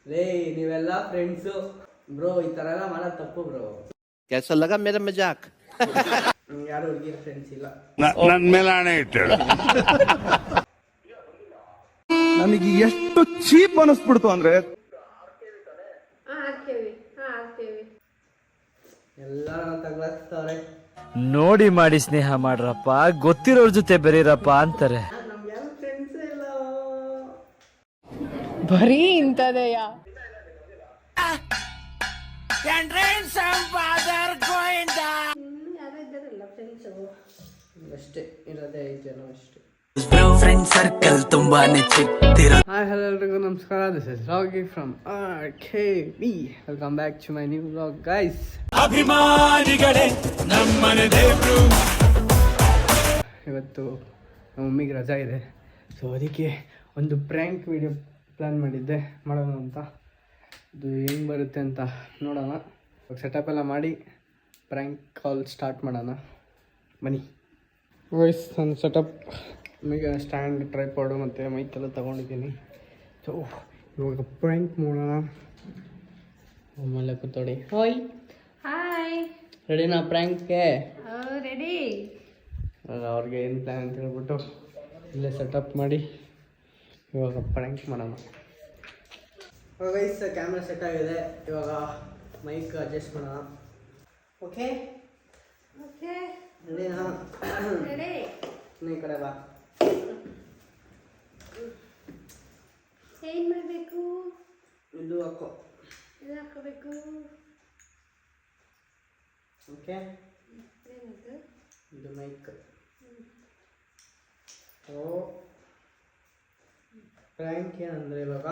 ಲೇ ನೀವೆಲ್ಲ friends bro, ಈ ತರ ಎಲ್ಲ ಮಾಡೋದು ತಪ್ಪು ಬ್ರೋ. कैसा लगा मेरा मजाक? ಯಾರು ಹುಡುಗಿರ ಫ್ರೆಂಡ್ಸ್ ಇಲ್ಲ. ನನ್ ಮೇಲೆ ಹಣೆ ಇಟ್ಟಳು. ನನಗೆ ಎಷ್ಟು ಚೀಪ್ ಅನಿಸ್ಬಿಡ್ತು ಅಂದ್ರೆ ಎಲ್ಲ ತಗ್ಲಾಕ್ತವ್ರೆ. ನೋಡಿ ಮಾಡಿ ಸ್ನೇಹ ಮಾಡ್ರಪ್ಪ, ಗೊತ್ತಿರೋರ್ ಜೊತೆ ಬೆರೀರಪ್ಪ ಅಂತಾರೆ. ನಮ್ಗೆ ಯಾರು ಫ್ರೆಂಡ್ಸ್ ಇಲ್ಲ. ಬರೀ ಇಂಥದೆಯ ಅಷ್ಟೇ ಇರೋದೇ 5 ಜನ ಅಷ್ಟೇ. ಫ್ರೆಂಡ್ ಸರ್ಕಲ್ ತುಂಬಾನೇ ಚಿಕ್ತಿರೋ. ಹಾಯ್ ಹಲೋ ಎಲ್ರಿಗೂ ನಮಸ್ಕಾರ. This is Ragi from RKB. Welcome back to my new vlog guys. ಅಭಿಮಾನಿಗಳೇ ನಮ್ಮನೆ ದೇವ್ರು. ಇವತ್ತು ನಮ್ಮ ಮಮ್ಮಿಗೆ ರಜಾ ಇದೆ, ಸೊ ಅದಕ್ಕೆ ಒಂದು ಪ್ರ್ಯಾಂಕ್ ವಿಡಿಯೋ ಪ್ಲ್ಯಾನ್ ಮಾಡಿದ್ದೆ ಮಾಡೋಣ ಅಂತ. ಇದು ಹೆಂಗೆ ಬರುತ್ತೆ ಅಂತ ನೋಡೋಣ. ಸೆಟಪ್ ಎಲ್ಲ ಮಾಡಿ ಪ್ರ್ಯಾಂಕ್ ಕಾಲ್ ಸ್ಟಾರ್ಟ್ ಮಾಡೋಣ ಬನ್ನಿ. ವಾಯ್ಸ್ ನಾನು ಸೆಟಪ್ ಈಗ ಸ್ಟ್ಯಾಂಡ್ ಟ್ರೈಪಾಡು ಮತ್ತು ಮೈಕೆಲ್ಲ ತೊಗೊಂಡಿದ್ದೀನಿ. ಸೊ ಇವಾಗ ಪ್ರ್ಯಾಂಕ್ ಮಾಡೋಣ. ಆಮೇಲೆ ಕೂತೋಡಿ. ಹಾಯ್ ಹಾಯ್, ರೆಡಿನಾ ಪ್ರ್ಯಾಂಕ್ಗೆ? ರೆಡಿ. ಅವ್ರಿಗೆ ಏನು ಪ್ಲ್ಯಾನ್ ಅಂತ ಹೇಳ್ಬಿಟ್ಟು ಇಲ್ಲೇ ಸೆಟಪ್ ಮಾಡಿ ಇವಾಗ ಪ್ರ್ಯಾಂಕ್ ಮಾಡೋಣ. ವೈಸ್ ಕ್ಯಾಮ್ರಾ ಸೆಟ್ ಆಗಿದೆ, ಇವಾಗ ಮೈಕ್ ಅಡ್ಜಸ್ಟ್ ಮಾಡೋಣ. ಓಕೆ ಓಕೆ, ರೆಡಿನಾ? ರೆಡಿ. ಈ ಕಡೆ ಬಾ. ಏನು ಮಾಡಬೇಕು? ಇದು ಹಾಕೋ. ಇದು ಹಾಕೋಬೇಕು. ಓಕೆ, ಏನದು? ಇದು ಮೈಕ್. ಓ ಪ್ರ್ಯಾಂಕ್ ಏನಂದರೆ ಇವಾಗ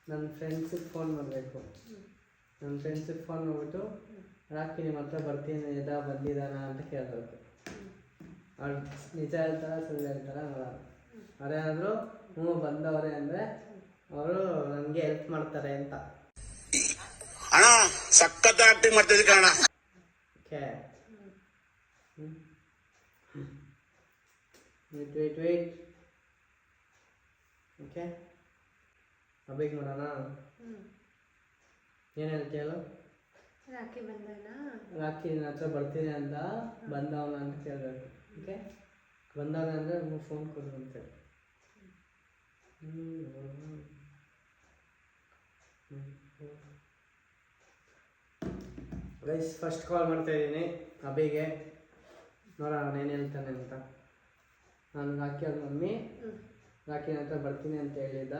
ನನ್ನ ಫ್ರೆಂಡ್ಸಿಗೆ ಫೋನ್ ಮಾಡಬೇಕು. ನನ್ನ ಫ್ರೆಂಡ್ಸಿಗೆ ಫೋನ್ ಮಾಡ್ಬಿಟ್ಟು ರಾಕಿ ನಿಮ್ಮ ಹತ್ರ ಬರ್ತೀನಿ ಬಂದಿದ್ದಾನ ಅಂತ ಕೇಳಬೇಕು. ಅವ್ರು ನಿಜ ಹೇಳ್ತಾರ ಸುಳ್ಳು ಹೇಳ್ತಾರ ನೋಡೋಣ. ಅವ್ರೇನಾದರೂ ಹ್ಞೂ ಬಂದವರೇ ಅಂದರೆ ಅವರು ನನಗೆ ಹೆಲ್ಪ್ ಮಾಡ್ತಾರೆ ಅಂತ. ಅಣ್ಣ ಸಖತ್ ಆಕ್ಟಿಂಗ್ ಮಾಡ್ತಿದ್ದೆ ಕಣ. Okay, wait. ಓಕೆ, ಅಬೇಗ ಮಾಡೋಣ. ಏನು ಹೇಳ್ತೀಯಲ್ಲ? ರಾಖಿ ಬಂದನಾ? ರಾಕಿ ನಿನ್ನ ಹತ್ರ ಬರ್ತೀನಿ ಅಂತ ಬಂದವನ ಅಂತ ಕೇಳಬೇಕು. ಓಕೆ, ಬಂದವನ ಅಂದರೆ ಫೋನ್ ಕೊಡು ಅಂತೇಳಿ. ಗೈಸ್ ಫಸ್ಟ್ ಕಾಲ್ ಮಾಡ್ತಾಯಿದ್ದೀನಿ ಅಬಿಗೆ. ನೋಡೋಣ ಅವನು ಏನು ಹೇಳ್ತಾನೆ ಅಂತ. ನಾನು ರಾಕಿ ಅವ್ರ ಮಮ್ಮಿ ರಾಕಿನ ಹತ್ರ ಬರ್ತೀನಿ ಅಂತ ಹೇಳಿದ್ದ,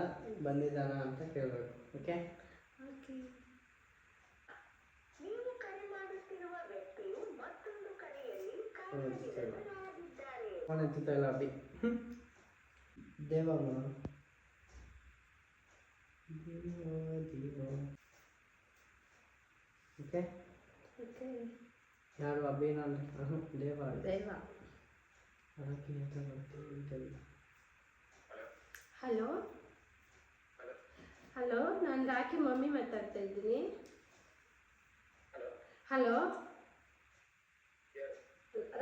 ಬಂದಿದ್ದಾನ ಅಂತ ಕೇಳಬೇಕು. ಓಕೆ, ಫೋನ್ ಎತ್ತುತ್ತಾ ಇಲ್ಲ ಅಬಿ. ದೇವಮ್ಮ ಓಕೆ. ಯಾರು ಅಭಿನ ದೇವ ದೈವ. ರಾಕಿನ ಹತ್ರ ಬರ್ತೀನಿ ಅಂತ ಹೇಳಿ. ಹಲೋ ಹಲೋ, ನಾನು ರಾಖಿ ಮಮ್ಮಿ ಮಾತಾಡ್ತಾ ಇದ್ದೀನಿ. ಹಲೋ,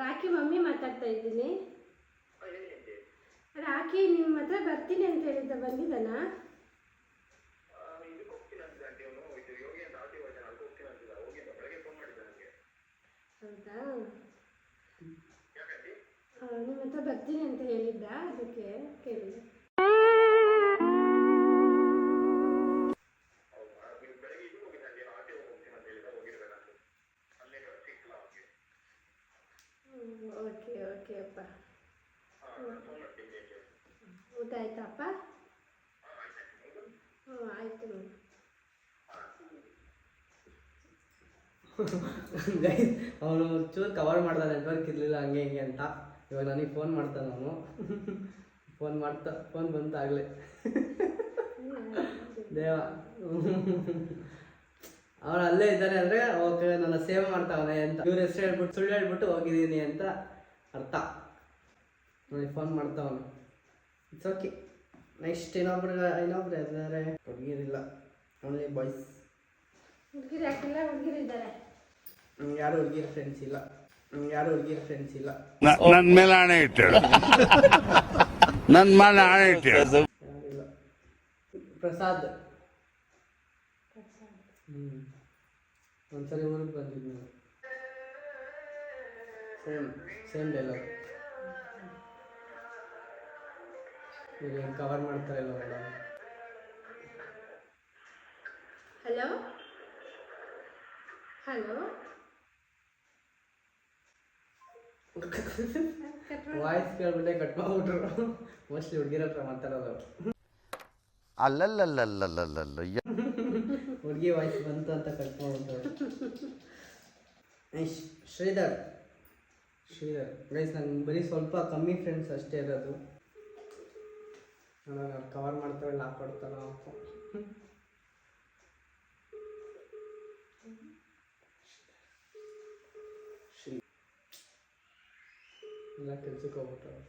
ರಾಖಿ ಮಮ್ಮಿ ಮಾತಾಡ್ತಾ ಇದ್ದೀನಿ. ರಾಖಿ ನಿಮ್ಮ ಹತ್ರ ಬರ್ತೀನಿ ಅಂತ ಹೇಳಿದ್ದ, ಬಂದಿದ್ದಾನಾ? ಹೌದಾ, ನಿಮ್ಮ ಹತ್ರ ಬರ್ತೀನಿ ಅಂತ ಹೇಳಿದ್ದ, ಅದಕ್ಕೆ ಕೇಳಿದೆ. ಓಕೆ ಓಕೆ ಅಪ್ಪ. ಊಟ ಆಯ್ತಪ್ಪ? ಹ್ಞೂ ಆಯಿತು. ಅವನು ಚೂರು ಕವರ್ ಮಾಡ್ದ, ನೆಟ್ವರ್ಕ್ ಇರಲಿಲ್ಲ ಹಂಗೆ ಹಿಂಗೆ ಅಂತ. ಇವಾಗ ನನಗೆ ಫೋನ್ ಮಾಡ್ತಾನೆ ಅವನು. ಫೋನ್ ಬಂತಾಗಲೇ ದೇವ ಅವನು ಅಲ್ಲೇ ಇದ್ದಾನೆ ಅಂದರೆ ಓಕೆ ನನ್ನ ಸೇವ್ ಮಾಡ್ತಾವನೆ ಅಂತ. ಇವ್ರ ಹೆಸರು ಹೇಳ್ಬಿಟ್ಟು ಸುಳ್ಳು ಹೇಳ್ಬಿಟ್ಟು ಹೋಗಿದ್ದೀನಿ ಅಂತ ಅರ್ಥ. ನನಗೆ ಫೋನ್ ಮಾಡ್ತಾವನು. It's okay. ನೆಕ್ಸ್ಟ್ ಇನ್ನೊಬ್ರು ಇದ್ದಾರೆ, ಹುಡುಗಿರಿಲ್ಲ, ಓನ್ಲಿ ಬಾಯ್ಸ್. ಹುಡುಗಿರು ಯಾಕಿಲ್ಲ? ಹುಡುಗಿರಿದ್ದಾರೆ. ಯಾರು ಹುಡುಗಿರ ಫ್ರೆಂಡ್ಸ್ ಇಲ್ಲ. ನನ್ ಮೇಲೆ ಹಣೆ ಇಟ್ಟಳು. ನನ್ ಮೇಲೆ ಹಣೆ ಇಟ್ಟಳು. ಯಾರಿಲ್ಲ. ಪ್ರಸಾದ್ ಒಂದ್ಸರಿ ಊರಿಗೆ ಬಂದಿದ್ವಿ ಸೇಮ್ ಡೈಲಾಗ್. ಈಗ ಏನು ಕವರ್ ಮಾಡ್ತಾರೆ ಇಲ್ಲ ಮೇಡಮ್. ಹಲೋ ಹಲೋ ವಾಯ್ಸ್ ಕೇಳ್ಬಿಟ್ಟೆ ಕಟ್ ಮಾಡ್ಬಿಟ್ರು. ಮೋಸ್ಟ್ಲಿ ಹುಡುಗಿರ ಹತ್ರ ಮಾತಾಡೋದು. ಅಲ್ಲಲ್ಲಲ್ಲಲ್ಲಲ್ಲಲ್ಲ ಹುಡುಗಿ ವಾಯ್ಸ್ ಬಂತು ಅಂತ ಕಟ್ ಮಾಡ್ಬಿಟ್ಟು. ಶ್ರೀಧರ್ ಗೈಸ್, ನಂಗೆ ಬರೀ ಸ್ವಲ್ಪ ಕಮ್ಮಿ ಫ್ರೆಂಡ್ಸ್ ಅಷ್ಟೇ ಇರೋದು. ನಾನು ಕವರ್ ಮಾಡ್ತಾವೆ ಹಾಕೊಡ್ತಾರ ಶ್ರೀ ಎಲ್ಲ ಕೆಲ್ಸಕ್ಕೆ ಹೋಗ್ಬಿಟ್ಟಾರೆ.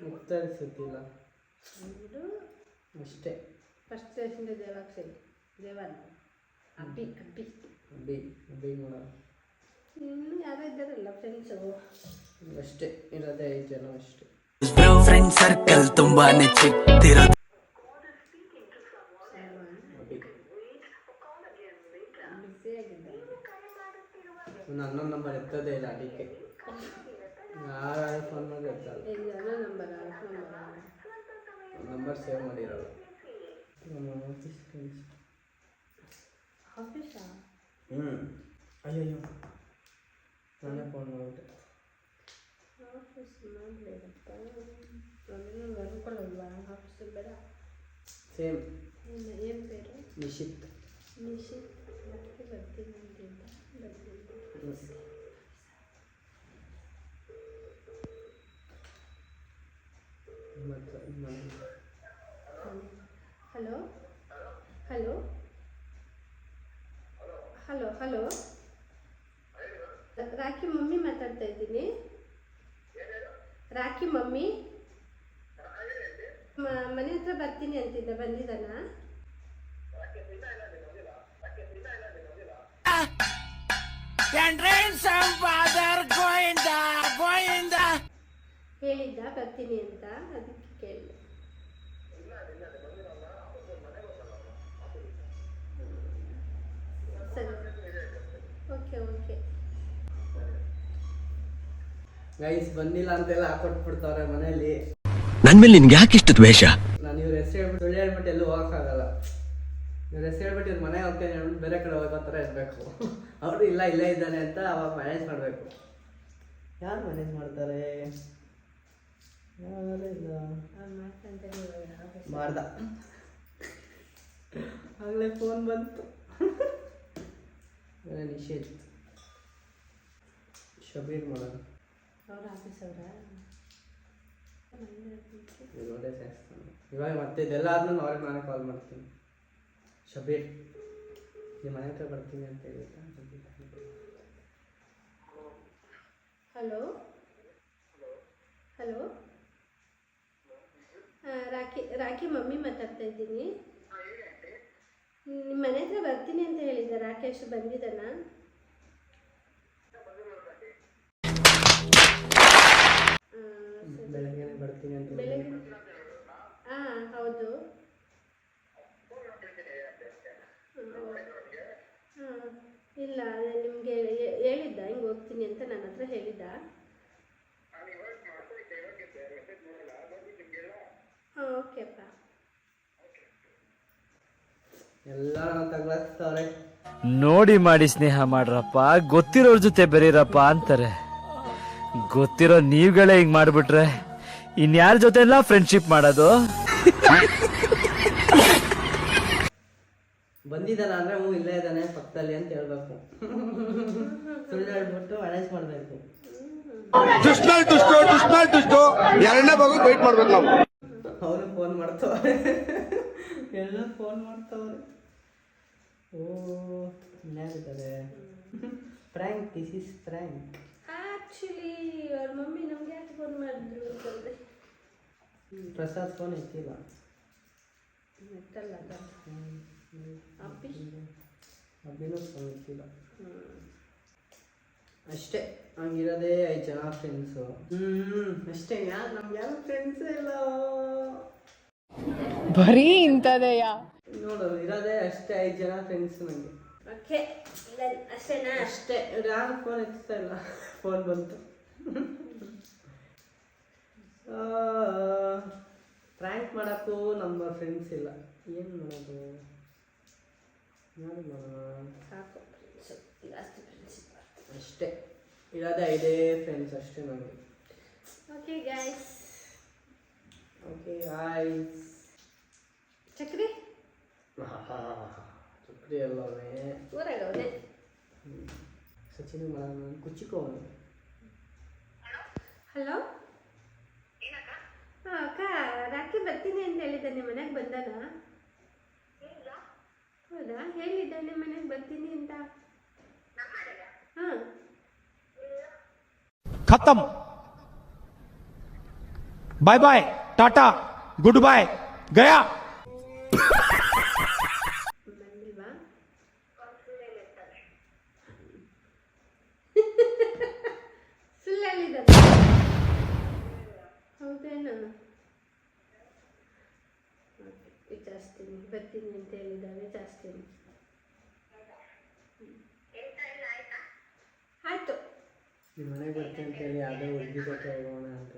ಉತ್ತರಿಸುತ್ತಿಲ್ಲ ಅಷ್ಟೇ. ಫಸ್ಟ್ ಸ್ಟೇಷನ್ ದೇವಾಕ್ಷರಿ ದೇವನ್ ಅಬ್ಬಿ ಅಬ್ಬಿ ಅಬ್ಬಿ ಅಬ್ಬಿ ನೋಡ. ಇನ್ನು ಯಾರೋ ಇದ್ದಾರಲ್ಲ ಫ್ರೆಂಡ್ಸು, ಅಷ್ಟೇ ಇರೋದೇ 5 ಜನ ಅಷ್ಟೇ. ಬ್ರೋ ಫ್ರೆಂಡ್ ಸರ್ಕಲ್ ತುಂಬಾನೇ ಚಿಕ್ತಿರೋದು. ಒಂದು 11 ನಂಬರ್ ಎತ್ತೋದೇ ಇಲ್ಲ. ಅದಕ್ಕೆ ಯಾರು ಫೋನ್ ಮಾಡಿ ಎತ್ತಲ್ಲ. ನಂಬರ್ ಸೇವ್ ಮಾಡಿರಲ್ಲ. ಆಫೀಸಾ? ಅಯ್ಯಯ್ಯೋ, ನಾನೇ ಫೋನ್ ಮಾಡಿಬಿಟ್ಟೆ. ಆಫೀಸ್ ಮಾಡಬೇಡಪ್ಪ, ಅದನ್ನು ಬರ್ಕೊಳ್ಳಲ್ವಾ ಆಫೀಸಲ್ಲಿ ಬೇಡ. ಸೇಮ್ ಏನು പേര്? ನಿಶಿತ್. ಮತ್ತೆ ಬರ್ತೀನಿ ಅಂತಿದ್ದ, ಬರ್ತೀನಿ. Hello hello hello hello rakhi mummy ಮಾತಾಡ್ತಾ ಇದ್ದೀನಿ. ರಾಖಿ ಮಮ್ಮಿ ಮನೆ ಹತ್ರ ಬರ್ತೀನಿ ಅಂತಿದ್ದ, ಬಂದಿದ್ದಾನ? ಹೇಳಿದ್ದ ಬರ್ತೀನಿ ಅಂತ, ಅದಕ್ಕೆ ಕೇಳಿದೆ. ಸರಿ, ಓಕೆ. ಗೈಸ್, ಬಂದಿಲ್ಲ ಅಂತೆಲ್ಲ ಹಾಕೊಟ್ಬಿಡ್ತಾವ್ರೆ ಮನೇಲಿ. ನನ್ ಮೇಲೆ ನಿನ್ಗೆ ಯಾಕೆ ಇಷ್ಟು ದ್ವೇಷ? ನಾನು ಇವ್ರ ಹೆಸರು ಹೇಳ್ಬಿಟ್ಟು ಸುಳ್ಳು ಹೇಳ್ಬಿಟ್ಟು ಎಲ್ಲೂ ಹೋಗೋಕ್ಕಾಗಲ್ಲ. ಇವ್ರ ಹೆಸರು ಹೇಳ್ಬಿಟ್ಟು ಇವ್ರ ಮನೆಗೆ ಹೋಗ್ತೇನೆ ಹೇಳ್ಬಿಟ್ಟು ಬೇರೆ ಕಡೆ ಹೋಗೋ ಥರ ಇರಬೇಕು. ಅವರು ಇಲ್ಲೇ ಇದ್ದಾನೆ ಅಂತ ಅವಾಗ ಮ್ಯಾನೇಜ್ ಮಾಡಬೇಕು. ಯಾರು ಮ್ಯಾನೇಜ್ ಮಾಡ್ತಾರೆ? ಯಾರು ಇಲ್ಲ ಮಾಡ್ದ. ಆಗಲೇ ಫೋನ್ ಬಂತು. ನಿಷೇಧ್ ಶಬೀರ್ ಮಾಡೋಣ. ಅವ್ರ ಆಫೀಸ್ ಅವರ ನೋಡೇ ಸೇರಿಸ್ತಾನೆ ಇವಾಗ. ಮತ್ತೆ ಇದೆಲ್ಲ ಆದ್ಮೇಲೆ ಅವ್ರಿಗೆ ನಾನೇ ಕಾಲ್ ಮಾಡ್ತೀನಿ. ಶಬೀರ್, ನಿಮ್ಮ ಮನೆ ಹತ್ರ ಬರ್ತೀನಿ ಅಂತ ಹೇಳಿದ್ದ. ಹಲೋ ಹಲೋ ರಾಖಿ ಮಮ್ಮಿ ಮಾತಾಡ್ತಾ ಇದ್ದೀನಿ. ನಿಮ್ಮ ಮನೆ ಹತ್ರ ಬರ್ತೀನಿ ಅಂತ ಹೇಳಿದ್ದ. ರಾಕೇಶ್ ಬಂದಿದ್ದಾನ? ಬೆಳಗ್ಗೆ ಬರ್ತೀನಿ ಅಂತ. ಬೆಳಗ್ಗೆ? ಹಾಂ ಹೌದು. ಹಾಂ ಇಲ್ಲ, ನಿಮಗೆ ಹೇಳಿದ್ದ ಹಿಂಗೆ ಹೋಗ್ತೀನಿ ಅಂತ ನನ್ನ ಹತ್ರ ಹೇಳಿದ್ದ. ಹಾಂ ಓಕೆಪ್ಪ. ಎಲ್ಲ ತಗ್ಲಾಕ್ತವ್ರೆ. ನೋಡಿ ಮಾಡಿ ಸ್ನೇಹ ಮಾಡ್ರಪ್ಪ, ಗೊತ್ತಿರೋರ್ ಜೊತೆ ಬೆರೀರಪ್ಪ ಅಂತಾರೆ. ಗೊತ್ತಿರೋ ನೀವುಗಳೇ ಹಿಂಗ್ ಮಾಡ್ಬಿಟ್ರೆ ಇನ್ಯಾರ ಜೊತೆ ಎಲ್ಲ ಫ್ರೆಂಡ್ಶಿಪ್ ಮಾಡೋದು? ಬಂದಿದ್ದಾನ ಅಂದ್ರೆ ಹ್ಞೂ ಇಲ್ಲೇ ಇದ್ದಾನೆ ಪಕ್ಕದಲ್ಲಿ ಅಂತ ಹೇಳ್ಬೇಕು. ಸುಳ್ಳು ಹೇಳ್ಬಿಟ್ಟು ಮ್ಯಾನೇಜ್ ಮಾಡಬೇಕು. ದುಷ್ಟು ಎರಡನೇ ಭಾಗಕ್ಕೆ ವೆಯ್ಟ್ ಮಾಡ್ಬೇಕು ನಾವು. ಅವರು ಫೋನ್ ಮಾಡ್ತವ್ರೆ, ಎಲ್ಲ ಫೋನ್ ಮಾಡ್ತವ್ರೆ. ಓ ಇನ್ಯಾರಿದ್ದಾರೆ? Prank, this is prank. Actually ಅವ್ರ ಮಮ್ಮಿ ನಮ್ಗೆ ಯಾಕೆ ಫೋನ್ ಮಾಡಿದ್ರು ಅಂತಂದರೆ, ಪ್ರಸಾದ್ ಫೋನ್ ಎತ್ತಿಲ್ಲ. ಎತ್ತಲ್ಲ ಅಪ್ಪಿ ಅಭಿನೂ ಫೋನ್ ಎತ್ತಿಲ್ಲ. ಅಷ್ಟೇ, ಹಂಗಿರೋದೇ 5 ಜನ ಫ್ರೆಂಡ್ಸು. ಅಷ್ಟೇ, ನಮ್ಗೆ ಯಾರು ಫ್ರೆಂಡ್ಸೇ ಇಲ್ಲ. ಬರೀ ಇಂಥದೆಯಾ? ನೋಡು, ಇರೋದೇ ಅಷ್ಟೇ 5 ಜನ ಫ್ರೆಂಡ್ಸ್ ನನಗೆ. ಓಕೆ, ಅಷ್ಟೇನಾ? ಅಷ್ಟೇ, ಯಾರು ಫೋನ್ ಎತ್ತಾ ಇಲ್ಲ. ಫೋನ್ ಬಂತು. ಪ್ರ್ಯಾಂಕ್ ಮಾಡೋಕ್ಕೂ ನಮ್ಮ ಫ್ರೆಂಡ್ಸ್ ಇಲ್ಲ. ಏನು ಮಾಡೋದು? ಯಾರು ಮಾಡೋಣ? ಸಾಕು, ಜಾಸ್ತಿ ಫ್ರೆಂಡ್ಸ್. ಅಷ್ಟೇ, ಇರೋದೇ 5 ಫ್ರೆಂಡ್ಸ್ ಅಷ್ಟೇ ನನಗೆ. Okay guys. ಓಕೆ ಆಯ್ಸ್. ಚಕ್ರಿ ಚಕ್ರಿ ಅಲ್ಲವೇ ಊರಾಗವನೆ. ಸಚಿನ್ ಮಾಡೋಣ, ಕುಚ್ಚಿಕೋವನು. ಹಲೋ. ಹಾಂ ಅಕ್ಕ, ರಾಖಿ ಬರ್ತೀನಿ ಅಂತ ಹೇಳಿದ್ದೆ. ನಿಮ್ಮ ಮನೆಗೆ ಬಂದಾನ? ಹೌದಾ? ಹೇಳಿದ್ದ ನಿಮ್ಮ ಮನೆಗೆ ಬರ್ತೀನಿ ಅಂತ. ಹಾಂ, खत्म bye bye tata goodbye गया ಬಂದಿಲ್ವಾ? ಸುಳ್ಳು ಹೇಳಿದ? ಹೌದೇನು? ವಿಚಾರಿಸ್ತೀನಿ, ಬರ್ತೀನಿ ಅಂತ ಹೇಳಿದ್ದಾನೆ, ವಿಚಾರಿಸ್ತೀನಿ. ಆಯ್ತು. ನಿಮ್ಮ ಮನೆಗೆ ಬರ್ತೀನಿ ಅಂತ ಹೇಳಿ ಯಾವುದೋ ಹುಡುಗಿ ಜೊತೆ ಹೋಗೋಣ ಅಂತ.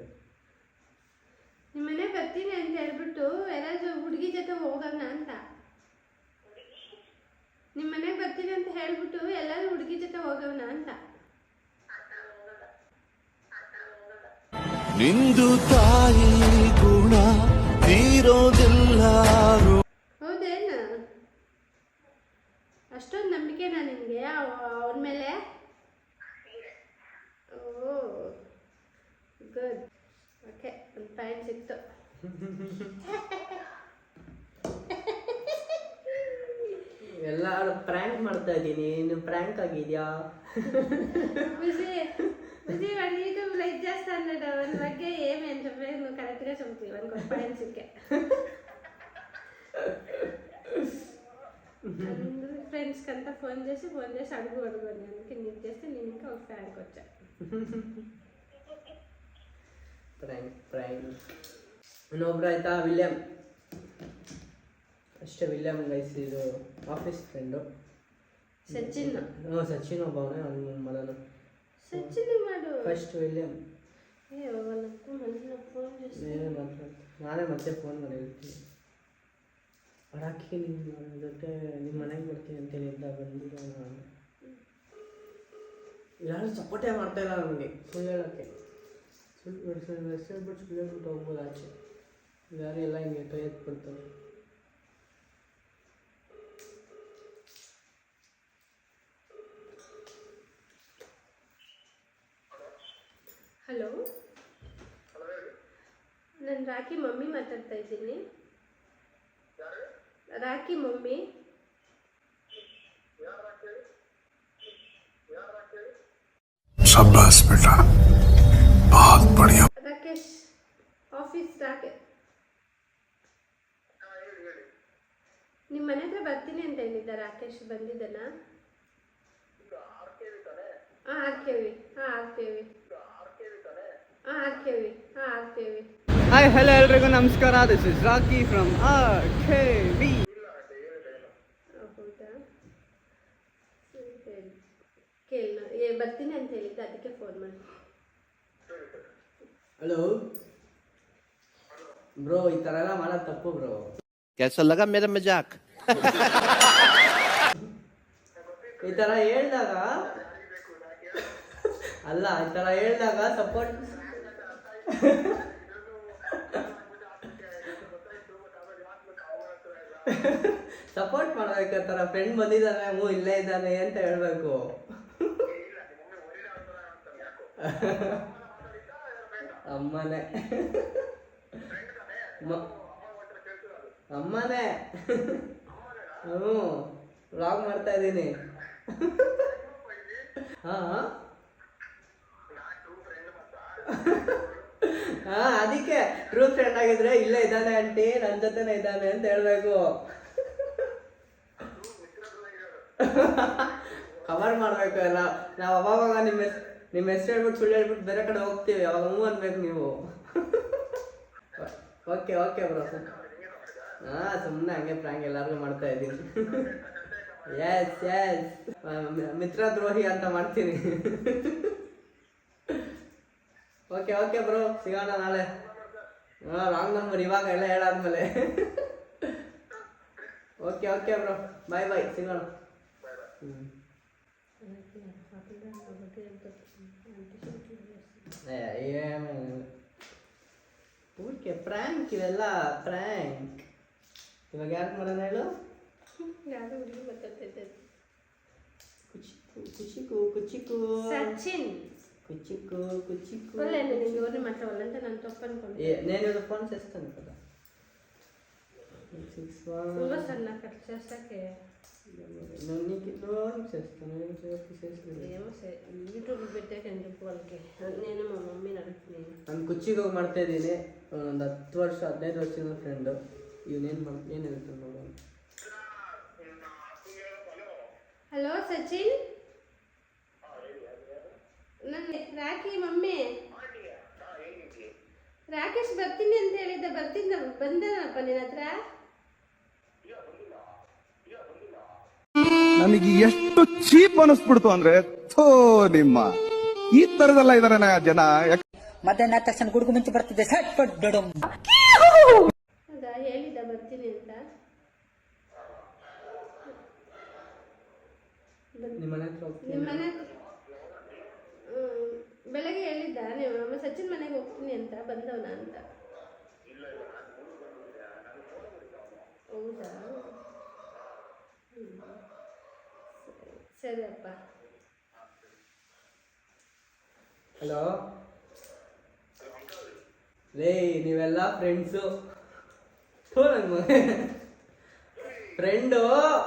ನಿಮ್ಮ ಮನೆ ಬರ್ತೀನಿ ಅಂತ ಹೇಳ್ಬಿಟ್ಟು ಯಾರಾದ್ರೂ ಹುಡುಗಿ ಜೊತೆ ಹೋಗೋಣ ಅಂತ. ನಿಮ್ಮ ಮನೆಗೆ ಬರ್ತೀನಿ ಅಂತ ಹೇಳ್ಬಿಟ್ಟು ಎಲ್ಲರೂ ಹುಡುಗಿ ಜೊತೆ ಹೋಗೋಣ ಅಂತ. ನಿಂದು ತಾಯಿ ಗುಣ ತೀರೋದಿಲ್ಲ. ಹೌದೇನು? ಅಷ್ಟೊಂದು ನಂಬಿಕೆನಾ ನಿನಗೆ ಅವನ ಮೇಲೆ? ಓ ಗುಡ್. ಓಕೆ, ಒಂದು ಪಾಯಿಂಟ್ ಸಿಕ್ತು. ಎಲ್ಲರೂ ಪ್ರ್ಯಾಂಕ್ ಮಾಡ್ತಾ ಇದ್ದೀನಿ, ನೀನು ಪ್ರ್ಯಾಂಕ್ ಆಗಿದ್ಯಾ? ಖುಷಿ ಇದು ಲೈಕ್ ಜಾಸ್ತಿ ಅನ್ನೋದು ಅವನ ಬಗ್ಗೆ ಏಮಿ ಅಂತ నువ్వు కరెక్ట్గా చెబుతావు అనుకో. పాయింట్ సిక్కే. అందరూ ఫ్రెండ్స్కి అంతా ఫోన్ చేసి అడుగు అని అందుకే నీకు చేస్తే నేను ఇంకా ఒక ఫ్యాన్కి వచ్చా. ಪ್ರ್ಯಾಂಕ್ ಇನ್ನೊಬ್ರು ಆಯ್ತಾ, ವಿಲಿಯಂ. ಅಷ್ಟೇ, ವಿಲಿಯಂ ಗೈಸ್, ಇದು ಆಫೀಸ್ ಫ್ರೆಂಡು. ಸಚಿನ್. ಸಚಿನ್ ಒಬ್ಬವನೇ, ಅವ್ನು ಮದನು. ಸಚಿನ್ ಮಾಡು ಫಸ್ಟ್ ವಿಲಿಯಂ. ಫೋನ್ చేసి ನಾನೇ ಮತ್ತೆ ಫೋನ್ ಮಾಡಿ ಹೇಳ್ತೀನಿ. ರಾಖಿ ನಿಮ್ಮ ಜೊತೆ ನಿಮ್ಮ ಮನೆಗೆ ಬರ್ತೀನಿ ಅಂತ ಹೇಳಿದ್ದ, ಬಂದಿದ್ದ ನಾನು. ಯಾರು ಸಪೋರ್ಟೇ ಮಾಡ್ತಾಯಿಲ್ಲ ನನಗೆ, ಸುಳ್ಳು ಹೇಳೋಕ್ಕೆ. ಸುಳ್ಳು ಹೇಳ್ಬಿಟ್ಟು ಸುಳ್ಳು ಹೇಳ್ಬಿಟ್ಟು ಹೋಗ್ಬೋದು ಆಚೆ. ಯಾರು ಎಲ್ಲ ಹಿಂಗೆ ಕೈ ಎತ್ಬಿಡ್ತಾರೆ. ಹಲೋ, ನಾನು ರಾಖಿ ಮಮ್ಮಿ ಮಾತಾಡ್ತಾ ಇದ್ದೀನಿ. ರಾಖಿ ಮಮ್ಮಿ. शाबाश बेटा, बहुत बढ़िया. ರಾಕೇಶ್ ಆಫೀಸ್. ನಿಮ್ಮ ಮನೆ ಹತ್ರ ಬರ್ತೀನಿ ಅಂತ ಹೇಳಿದ್ದ ರಾಕೇಶ್. ಬಂದಿದ್ದಾನ? ಆರ್ಕೆವಿ. ಹಾಯ್, ಹಲೋ ಎಲ್ರಿಗೂ ನಮಸ್ಕಾರ. This is Rocky from RKV. ಹೌದಾ? ಕೇಳ ಬರ್ತೀನಿ ಅಂತ ಹೇಳಿದ್ದೆ, ಅದಕ್ಕೆ ಫೋನ್ ಮಾಡಿ. ಹಲೋ ಬ್ರೋ, ಈ ಥರ ಎಲ್ಲ ಮಾಡೋದು ತಪ್ಪು ಬ್ರೋ. कैसा लगा मेरा मजाक? ಈ ಥರ ಹೇಳ್ದಾಗ ಅಲ್ಲ, ಈ ಥರ ಹೇಳ್ದಾಗ ಸಪೋರ್ಟ್ ಸಪೋರ್ಟ್ ಮಾಡ್ಬೇಕು. ಆ ಥರ ಫ್ರೆಂಡ್ ಬಂದಿದ್ದಾನೆ, ಇಲ್ಲೇ ಇದ್ದಾನೆ ಅಂತ ಹೇಳ್ಬೇಕು. ಅಮ್ಮನೇ ಅಮ್ಮನೇ ಹ್ಞೂ, ವ್ಲಾಗ್ ಮಾಡ್ತಾ ಇದ್ದೀನಿ. ಹಾಂ, ಅದಕ್ಕೆ ಟ್ರೂ ಫ್ರೆಂಡ್ ಆಗಿದ್ರೆ ಇಲ್ಲೇ ಇದ್ದಾನೆ ಆಂಟಿ, ನನ್ನ ಜೊತೆನೇ ಇದ್ದಾನೆ ಅಂತ ಹೇಳ್ಬೇಕು. ಕವರ್ ಮಾಡಬೇಕು ಎಲ್ಲ. ನಾವು ಅವಾಗ ನಿಮ್ಮ ಹೆಸರು ಹೇಳ್ಬಿಟ್ಟು ಸುಳ್ಳು ಹೇಳ್ಬಿಟ್ಟು ಬೇರೆ ಕಡೆ ಹೋಗ್ತೀವಿ, ಅವಾಗ ಹ್ಞೂ ಅನ್ಬೇಕು ನೀವು. Okay okay bro. ಹಾಂ, ಸುಮ್ಮನೆ ಹಂಗೆ ಪ್ರಾಂಕ್ ಎಲ್ಲರಿಗೂ ಮಾಡ್ತಾ ಇದ್ದೀನಿ. ಎಸ್ ಎಸ್, ಮಿತ್ರ ದ್ರೋಹಿ ಅಂತ ಮಾಡ್ತೀನಿ. ಓಕೆ ಓಕೆ ಬ್ರೋ, ಸಿಗೋಣ ನಾಳೆ. ಹಾಂ, ರಾಂಗ್ ನಂಬರ್ ಇವಾಗ ಎಲ್ಲ ಹೇಳಾದ್ಮೇಲೆ. ಓಕೆ ಓಕೆ ಬ್ರೋ, ಬಾಯ್ ಬಾಯ್, ಸಿಗೋಣ. ಏನು ಊರಿಗೆ ಪ್ರ್ಯಾಂಕ್, ಇವೆಲ್ಲ ಪ್ರ್ಯಾಂಕ್. ಇವಾಗ ಯಾರು ಮಾಡೋಣ ಹೇಳು? ಯಾರು ಹುಡುಗಿ ಮಾತಾಡ್ತೈತೆ? ಕುಚಿಕು ಕುಚಿಕು ಸಚಿನ್ ಕುಚಿಕು ಕುಚಿಕು. ಒಳ್ಳೆ ನಿನಗೆ ಇವ್ರನ್ನ ಮಾತಾಡಲ್ಲ ಅಂತ ನಾನು ತಪ್ಪು ಅನ್ಕೊಂಡೆ. నేను ఫోన్ చేస్తాను కదా. 61 సన్న కట్ చేస్తాకే నేను నీకు చేస్తాను. ఏం చేస్తాను ఏమో యూట్యూబ్ పెట్టాక అని చెప్పు వాళ్ళకి. నేను మా మమ్మీని అడుగుతున్నాను. ನಾನು ಕುಚ್ಚಿಗೆ ಹೋಗಿ ಮಾಡ್ತಾ ಇದ್ದೀನಿ. ಒಂದು 10 ವರ್ಷ 15 ವರ್ಷದ ಫ್ರೆಂಡು. ಇವನೇನು ಏನು ಹೇಳ್ತಾನೆ ನೋಡೋಣ. ಹಲೋ ಸಚಿನ್, ನನ್ನ ರಾಕಿ ಮಮ್ಮಿ. ರಾಕೇಶ್ ಬರ್ತೀನಿ ಅಂತ ಹೇಳಿದ್ದ, ಬಂದನಪ್ಪ ನಿನ್ನ ಹತ್ರ? ನನಗೆ ಎಷ್ಟು ಚೀಪ್ ಅನಿಸ್ಬಿಡ್ತು ಅಂದ್ರೆ, ಥೋ ನಿಮ್ಮ ಈ ತರದೆಲ್ಲ ಇದಾರೆ ಜನ. ಮಧ್ಯಾಹ್ನ ಆದ ತಕ್ಷಣ ಗುಡುಗು ಮುಂಚೆ ಬರ್ತಿದ್ದೆ, ಸಟ್ ಪಟ್ ಡೊಡಮ್. ಹೌದಾ, ಹೇಳಿದ್ದ ಬರ್ತೀನಿ ಅಂತ? ನಿಮ್ಮ ಮನೆ ಹತ್ರ ಹೋಗ್ತೀನಿ. ನಿಮ್ಮ ಮನೆ ಬೆಳಗ್ಗೆ ಹೇಳಿದ್ದ ನೀವು ಅಮ್ಮ ಸಚಿನ್ ಮನೆಗೆ ಹೋಗ್ತೀನಿ ಅಂತ, ಬಂದವನ ಅಂತ? ಹೌದಾ, ಸರಿ ಅಪ್ಪ. ಹಲೋ ರೇ, ನೀವೆಲ್ಲ ಫ್ರೆಂಡ್ಸು. ಫ್ರೆಂಡು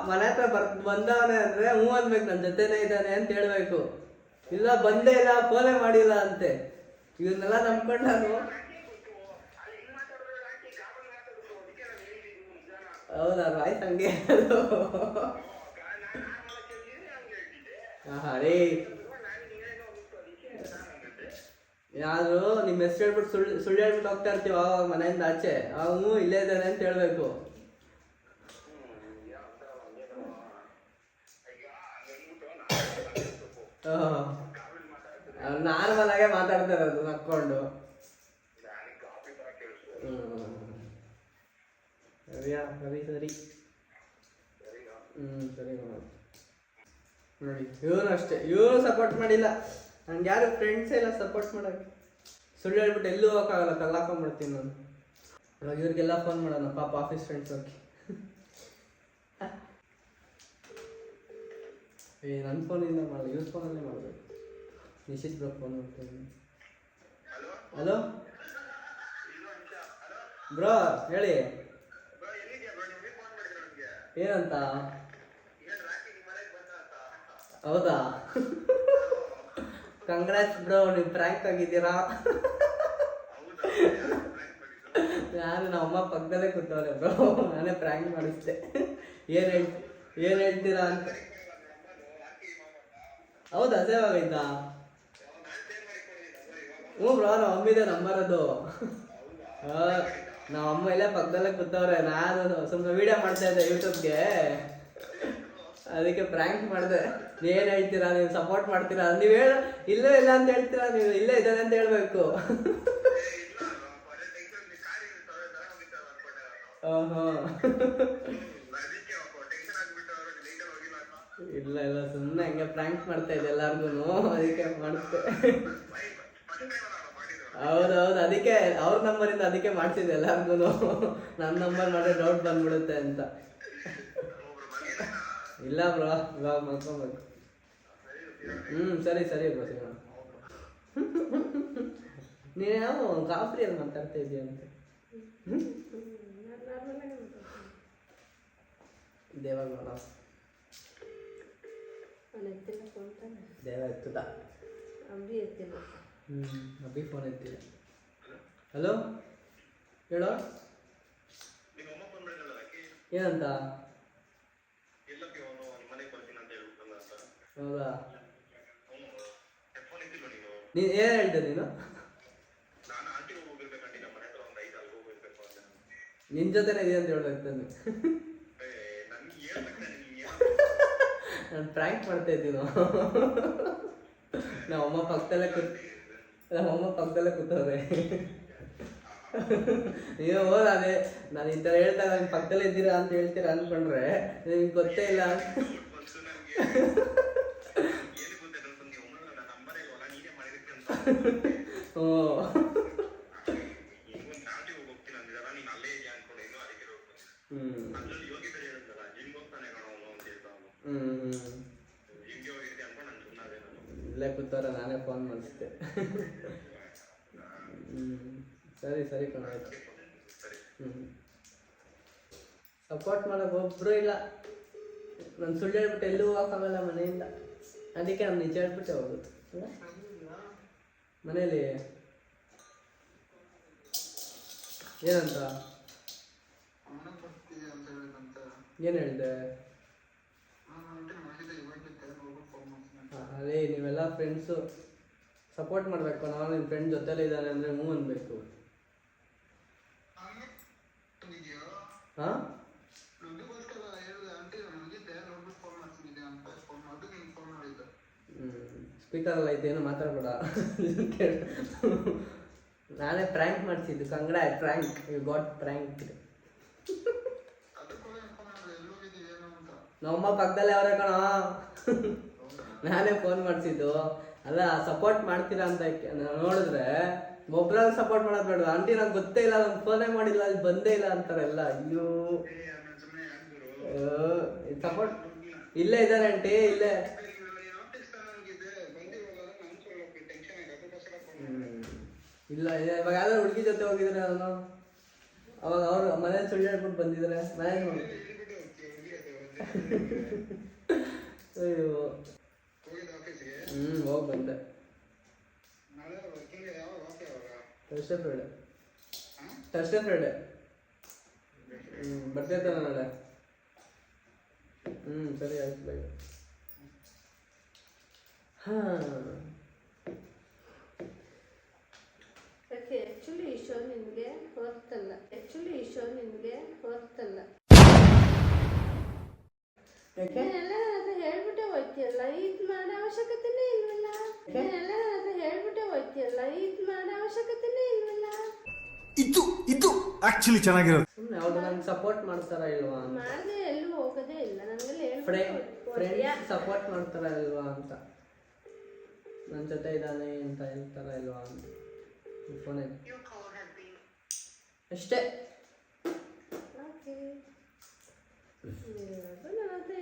ಮನೆ ಹತ್ರ ಬಂದವನೇ ಅಂದರೆ ಹ್ಞೂ ಅನ್ಬೇಕು, ನನ್ನ ಜೊತೆನೇ ಇದ್ದಾನೆ ಅಂತ ಹೇಳ್ಬೇಕು. ಇಲ್ಲ ಬಂದೇ ಇಲ್ಲ, ಫೋನೇ ಮಾಡಿಲ್ಲ ಅಂತೆ. ಇವನ್ನೆಲ್ಲ ನಂಬ್ಕೊಂಡು ನಾನು. ಹೌದಾ, ವಾಯ್ಸ್ ಹಂಗೆ. ಹಾಂ ರೀ, ಯಾರು ನಿಮ್ಮ ಹೆಸರು ಹೇಳ್ಬಿಟ್ಟು ಸುಳ್ಳು ಹೇಳ್ಬಿಟ್ಟು ಹೋಗ್ತಾ ಇರ್ತೀವಿ ಅವಾಗ ಮನೆಯಿಂದ ಆಚೆ. ಅವನು ಇಲ್ಲೇ ಇದ್ದಾನೆ ಅಂತ ಹೇಳ್ಬೇಕು. ನಾರ್ಮಲ್ ಆಗೇ ಮಾತಾಡ್ತಾ ಇರೋದು ನಕ್ಕೊಂಡು. ಸರಿ ಸರಿ, ಸರಿ ನೋಡಿ. ಇವನು ಅಷ್ಟೇ, ಇವನು ಸಪೋರ್ಟ್ ಮಾಡಿಲ್ಲ ನಂಗೆ. ಯಾರು ಫ್ರೆಂಡ್ಸೇ ಇಲ್ಲ ಸಪೋರ್ಟ್ ಮಾಡೋಕ್ಕೆ. ಸುಳ್ಳು ಹೇಳ್ಬಿಟ್ಟು ಎಲ್ಲೂ ಹೋಗೋಕ್ಕಾಗಲ್ಲ, ಕಲ್ಲಾಕೊಂಡ್ಬಿಡ್ತೀನಿ ನಾನು. ಇವಾಗ ಇವ್ರಿಗೆಲ್ಲ ಫೋನ್ ಮಾಡೋಣ, ಪಾಪ ಆಫೀಸ್ ಫ್ರೆಂಡ್ಸ್ ಹೋಗಿ. ನನ್ನ ಫೋನಿಂದ ಮಾಡಲ್ಲ, ಇವ್ರ ಫೋನಲ್ಲೇ ಮಾಡಬೇಕು. ನಿಶಿತ್ ಬ್ರೋ ಫೋನ್ ಮಾಡ್ತೀನಿ. ಹಲೋ ಬ್ರೋ, ಹೇಳಿ. ಏನಂತ? ಹೌದಾ, ಕಂಗ್ರಾಟ್ಸ್ ಬ್ರೋ, ನೀವು ಪ್ರ್ಯಾಂಕ್ ಆಗಿದ್ದೀರಾ. ನಾನು ನಮ್ಮಮ್ಮ ಪಕ್ಕದಲ್ಲೇ ಕೂತವ್ರೆ ಬ್ರೋ, ನಾನೇ ಪ್ರ್ಯಾಂಕ್ ಮಾಡಿಸ್ದೆ. ಏನು ಹೇಳ್ತೀರಾ ಅಂತ. ಹೌದಾ, ಸೇವ್ ಆಗೈತಾ? ಹ್ಞೂ ಬ್ರೋ, ನಮ್ಮ ಮಮ್ಮಿದೆ ನಂಬರ್ ಅದು. ನಮ್ಮ ಅಮ್ಮ ಇಲ್ಲೇ ಪಕ್ಕದಲ್ಲೇ ಕೂತವ್ರೆ. ನಾನು ಸುಮ್ಮನೆ ವೀಡಿಯೋ ಮಾಡ್ತಾ ಇದ್ದೆ ಯೂಟ್ಯೂಬ್ಗೆ, ಅದಕ್ಕೆ ಪ್ರ್ಯಾಂಕ್ ಮಾಡಿದೆ. ಏನು ಹೇಳ್ತೀರಾ, ನೀವು ಸಪೋರ್ಟ್ ಮಾಡ್ತೀರಾ? ನೀವು ಇಲ್ಲೇ ಇಲ್ಲ ಅಂತ ಹೇಳ್ತೀರಾ, ನೀವು ಇಲ್ಲೇ ಇದ್ದಾನೆ ಅಂತ ಹೇಳ್ಬೇಕು. ಇಲ್ಲ ಇಲ್ಲ, ಸುಮ್ಮನೆ ಹಂಗೆ ಪ್ರ್ಯಾಂಕ್ ಮಾಡ್ತಾ ಇದ್ದೆ ಎಲ್ಲಾರ್ಗು, ಅದಕ್ಕೆ ಮಾಡಿಸ್ದೆ. ಹೌದೌದು, ಅದಕ್ಕೆ ಅವ್ರ ನಂಬರಿಂದ ಅದಕ್ಕೆ ಮಾಡ್ತಿದ್ದೆ ಎಲ್ಲಾರ್ಗು. ನನ್ನ ನಂಬರ್ ಮಾಡಿದ್ರೆ ಡೌಟ್ ಬಂದ್ಬಿಡುತ್ತೆ ಅಂತ. ಇಲ್ಲ ಬ್ರೋ, ಇವಾಗ ಮಲ್ಕೊಬೇಕು. ಸರಿ ಸರಿ ಬ್ರೋ, ಸಿಗೋಣ. ನೀನು ಕಾಫ್ರಿಯಲ್ಲಿ ಮಾತಾಡ್ತಾ ಇದೀಯ ಅಂತ. ದೇವಾಗ ನೋಡ, ದೇವ ಎತ್ತದ. ಅಭಿ ಫೋನ್ ಎತ್ತಿಲ್ಲ. ಹಲೋ, ಹೇಳೋ. ಏನಂತ? ಹೌದಾ? ನೀನು ಏನು ಹೇಳ್ದೆ ನೀನು? ನಿನ್ನ ಜೊತೆನೇ ಇದೆಯಾ ಅಂತ ಹೇಳ್ಬೇಕು ನಾನು. ನಾನು ಪ್ರ್ಯಾಂಕ್ ಮಾಡ್ತಾ ಇದ್ದೀನೋ. ನಮ್ಮಮ್ಮ ಪಕ್ಕದಲ್ಲೇ ಕೂತವ್ರೆ. ನೀವು ಅದೇ ನಾನು ಈ ಥರ ಹೇಳ್ದಾಗ ನಿಮ್ಮ ಪಕ್ಕದಲ್ಲೇ ಇದ್ದೀರಾ ಅಂತ ಹೇಳ್ತೀರಾ ಅಂದ್ಕೊಂಡ್ರೆ ನಿಮ್ಗೆ ಗೊತ್ತೇ ಇಲ್ಲ. ಓ ಇಲ್ಲೇ ಕೂತವ್ರೆ, ನಾನೇ ಫೋನ್ ಮಾಡಿಸ್ದೆ. ಸರಿ ಕಣ, ಆಯ್ತು. ಸಪೋರ್ಟ್ ಮಾಡೋಕೆ ಒಬ್ಬರು ಇಲ್ಲ. ನಾನು ಸುಳ್ಳು ಹೇಳ್ಬಿಟ್ಟು ಎಲ್ಲೂ ಹೋಗೋಕ್ಕಾಗಲ್ಲ ಮನೆಯಿಂದ, ಅದಕ್ಕೆ ನಾನು ನಿಜ ಹೇಳ್ಬಿಟ್ಟೆ ಹೋಗೋದು. ಮನೇಲಿ ಏನಂತ ಏನು ಹೇಳಿದೆ? ಅದೇ ನೀವೆಲ್ಲ ಫ್ರೆಂಡ್ಸು ಸಪೋರ್ಟ್ ಮಾಡಬೇಕು. ನಾವು ನಿಮ್ಮ ಫ್ರೆಂಡ್ ಜೊತೆಲೇ ಇದ್ದಾನೆ ಅಂದರೆ ಹ್ಞೂ ಅನ್ಬೇಕು. ಹಾಂ, ಸ್ಪೀಕರಲ್ಲಿ ಐತೆ, ಏನು ಮಾತಾಡ್ಬೇಡ. ನಾನೇ ಪ್ರ್ಯಾಂಕ್ ಮಾಡಿಸಿದ್ದು. Congrats prank, you got prank. ನಮ್ಮಮ್ಮ ಪಕ್ಕದಲ್ಲೇ ಅವರೇ ಕಣ. ನಾನೇ ಫೋನ್ ಮಾಡಿಸಿದ್ದು. ಅಲ್ಲ, ಸಪೋರ್ಟ್ ಮಾಡ್ತೀರಾ ಅಂತ ನೋಡಿದ್ರೆ ಒಬ್ರಲ್ಲಿ ಸಪೋರ್ಟ್ ಮಾಡೋದು ಬೇಡ. ಆಂಟಿ ನಂಗೆ ಗೊತ್ತೇ ಇಲ್ಲ, ನಂಗೆ ಫೋನೇ ಮಾಡಿಲ್ಲ, ಅಲ್ಲಿ ಬಂದೇ ಇಲ್ಲ ಅಂತಾರೆಲ್ಲ. ಅಯ್ಯೋ, ಸಪೋರ್ಟ್ ಇಲ್ಲೇ ಇದ್ದಾರೆ ಆಂಟಿ, ಇಲ್ಲೇ. ಇಲ್ಲ, ಇವಾಗ ಯಾವ್ದಾದ್ರು ಹುಡುಗಿ ಜೊತೆ ಹೋಗಿದ್ರೆ ನಾನು, ಅವಾಗ ಅವ್ರು ಮನೇಲಿ ಸುಳ್ಳು ಹೇಳ್ಬಿಟ್ಟು ಬಂದಿದ್ರೆ ಮನೇಲಿ. ಅಯ್ಯೋ, ಹೋಗಿ ಬಂದೆ. ಥರ್ಸ್ಡೇ ಫ್ರೈಡೆ ಬರ್ತಿರ್ತಾನೆ ನಾಳೆ. ಸರಿ ಆಯ್ತು, ಬೈ. ಹಾಂ, ಆ್ಯಕ್ಚುಲಿ ಈ ಶೋ ನಿನಗೆ ಹೊರ್ತಲ್ಲ. ಎಲ್ಲ ಹೇಳ್ಬಿಟ್ಟೆ ಹೋಯ್ತಿಯಲ್ಲ, ಇದು ಮಾಡೋ ಅವಶ್ಯಕತೆನೇ ಇಲ್ವಲ್ಲ. ಇದು ಆಕ್ಚುಲಿ ಚೆನ್ನಾಗಿರೋದು. ಸುಮ್ಮನೆ ಅವ್ರು ನಂಗೆ ಸಪೋರ್ಟ್ ಮಾಡ್ತಾರಾ ಇಲ್ವಾ ಅಂತ. ಮಾಡಿದ್ರೆ ಎಲ್ಲೂ ಹೋಗೋದೇ ಇಲ್ಲ. ನನಗೆಲ್ಲ ಫ್ರೆಂಡ್ಸ್ ಸಪೋರ್ಟ್ ಮಾಡ್ತಾರಾ ಇಲ್ವಾ ಅಂತ, ನನ್ನ ಜೊತೆ ಇದ್ದಾನೆ ಅಂತ ಹೇಳ್ತಾರ ಇಲ್ವಾ ಅಂತ. ಫೋನೇ ಅಷ್ಟೇ.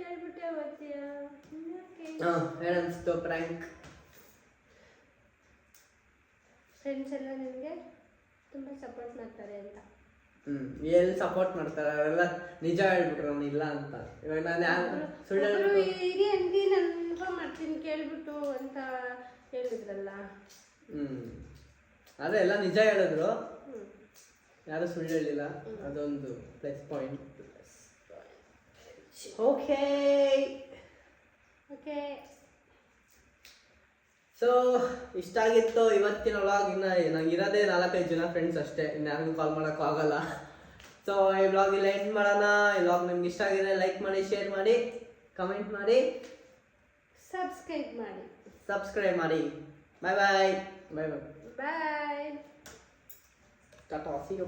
ಹೇಳ್ಬಿಟ್ಟೆ ಹೋಗ್ತೀಯ. ಏನನ್ಸ್ತು ಪ್ರ್ಯಾಂಕ್? ಫ್ರೆಂಡ್ಸ್ ಎಲ್ಲ ನಿನಗೆ ತುಂಬ ಸಪೋರ್ಟ್ ಮಾಡ್ತಾರೆ ಅಂತ. ಎಲ್ಲಿ ಸಪೋರ್ಟ್ ಮಾಡ್ತಾರೆ? ಅವರೆಲ್ಲ ನಿಜ ಹೇಳ್ಬಿಟ್ರು ಅವ್ನು ಇಲ್ಲ ಅಂತ. ಇವಾಗ ನಾನು ಯಾರು ಸುಳ್ಳು ಇಡೀ ಅಂಗಡಿ ನಾನು ಇನ್ಫಾರ್ಮ್ ಮಾಡ್ತೀನಿ ಕೇಳ್ಬಿಟ್ಟು ಅಂತ ಹೇಳಿದ್ರಲ್ಲ. ಅದೇ ಎಲ್ಲ ನಿಜ ಹೇಳಿದ್ರು, ಯಾರು ಸುಳ್ಳು ಹೇಳಿಲ್ಲ. ಅದೊಂದು ಪ್ಲಸ್ ಪಾಯಿಂಟ್. ಓಕೆ. ಸೊ ಇಷ್ಟಾಗಿತ್ತು ಇವತ್ತಿನ ವ್ಲಾಗ್. ಇನ್ನು ನಂಗೆ ಇರೋದೇ 4-5 ಜನ ಫ್ರೆಂಡ್ಸ್ ಅಷ್ಟೇ, ಇನ್ಯಾರಿಗೂ ಕಾಲ್ ಮಾಡೋಕ್ಕೂ ಆಗಲ್ಲ. ಸೊ ಈ ವ್ಲಾಗ್ ಇಲ್ಲ ಎಂಡ್ ಮಾಡೋಣ. ಈ ವ್ಲಾಗ್ ನಿಮ್ಗೆ ಇಷ್ಟ ಆಗಿದೆ ಲೈಕ್ ಮಾಡಿ, ಶೇರ್ ಮಾಡಿ, ಕಮೆಂಟ್ ಮಾಡಿ, ಸಬ್ಸ್ಕ್ರೈಬ್ ಮಾಡಿ. Bye. Bye. Tata, see you.